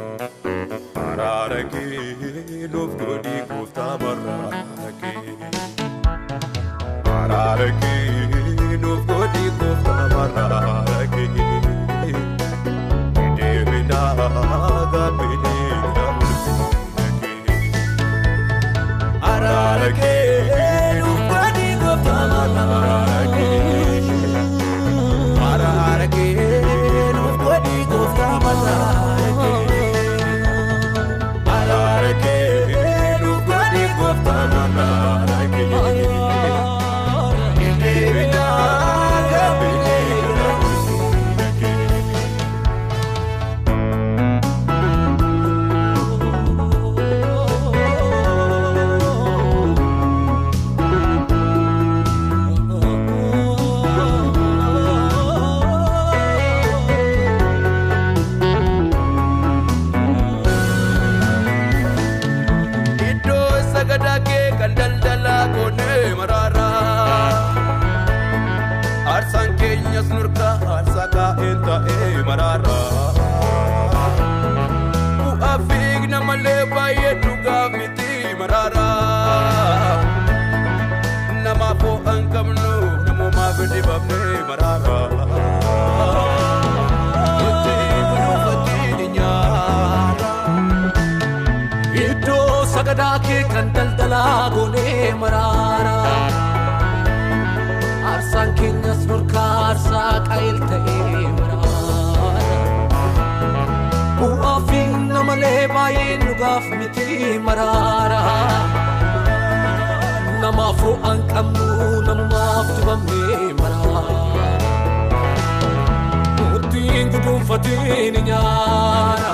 Ararake nuuf godhi gooftaa mararake. Ararake nuuf godhi gooftaa mararake. Deebina gabbine ulfinake. Ararake nuuf godhi gooftaa mararake. Ararake nuuf godhi gooftaa mararake. Ararake nuuf godhi gooftaa mararake. Deebina gabbine ulfinake. Sagadake kandaldala kone marara arsan kenya snurka arsaka enta marara u afig na male baye duga miti marara nama po ankamno namo magdi babne marara ete guru fatini nyara ito sagadake kandaldala gone marara arsan kinyas nurka arsa qail tae marara u afin namale bayin nugaf miti marara namafu ankamu namaf tibame marara utin gudum fatini nyara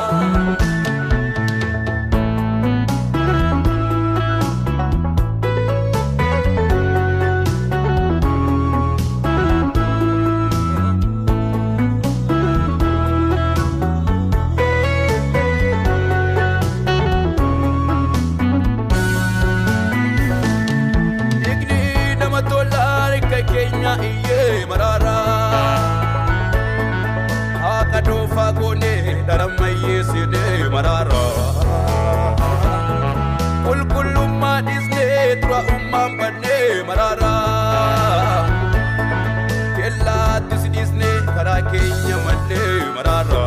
Kenya iye marara akado fagone daramaye sede marara kulkulumma disne tura bane marara kella disne kara Kenya male marara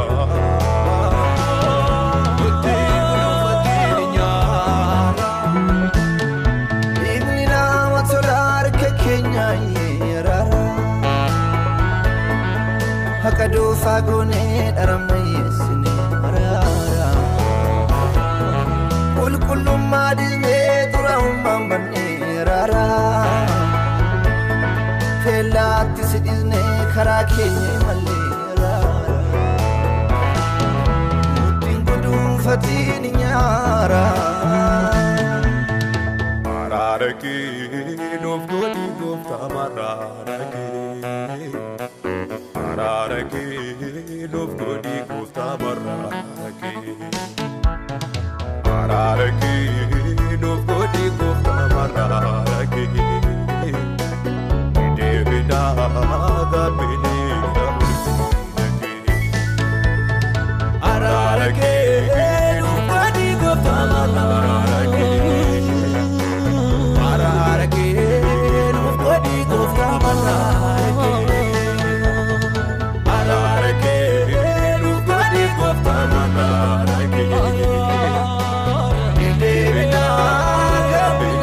Hakado fagone daramayesine marara kulkulumma disne tura bane rara felati sidisne khara Kenya male rara mutin gudum fatini nyara mararake nuuf godhi gooftaa mararake. Ararake nuuf godhi gooftaa mararake. Ararake nuuf godhi gooftaa mararake. Deebina gabbine ulfinake. Ararake nuuf godhi gooftaa mararake. Ararake nuuf godhi gooftaa mararake. Ararake nuuf godhi gooftaa mararake. Deebina gabbine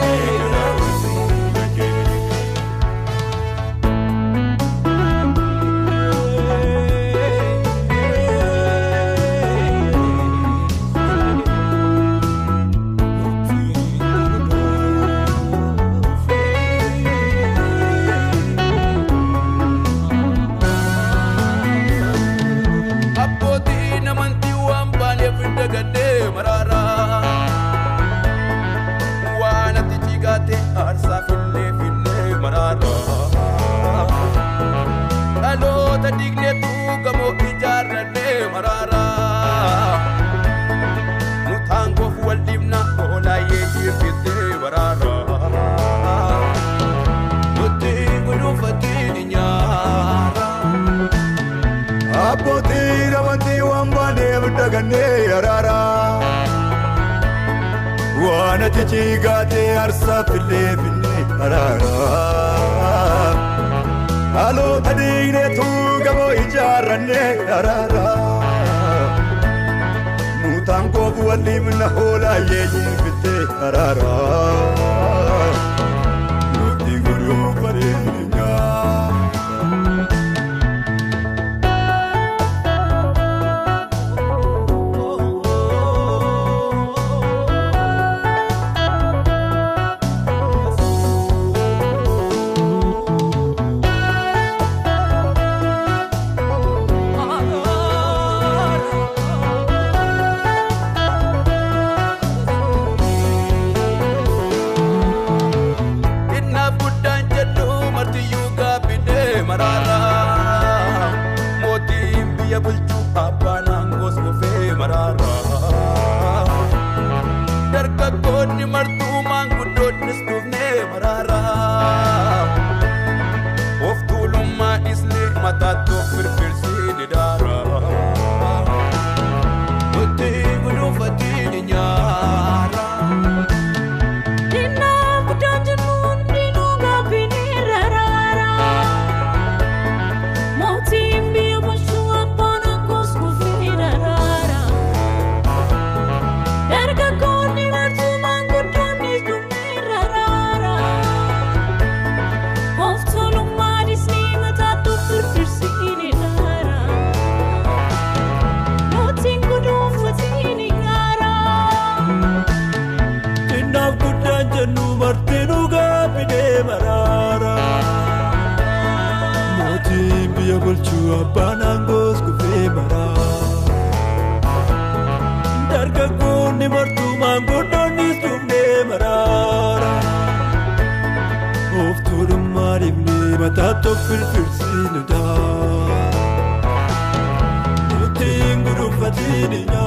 ijaarranne araara waana tichigaate arsaaf illee finne araara aloo tadiineetu gamoo ijaarranne araara nuutaan koobu waliimna hoolaa yeeyiin fitte araara nuti guduu bareedinyaa. Banangos kufe mara darga kuni martu mangodoni sumne marara of turum maribne matato firsinda utingu rufatininya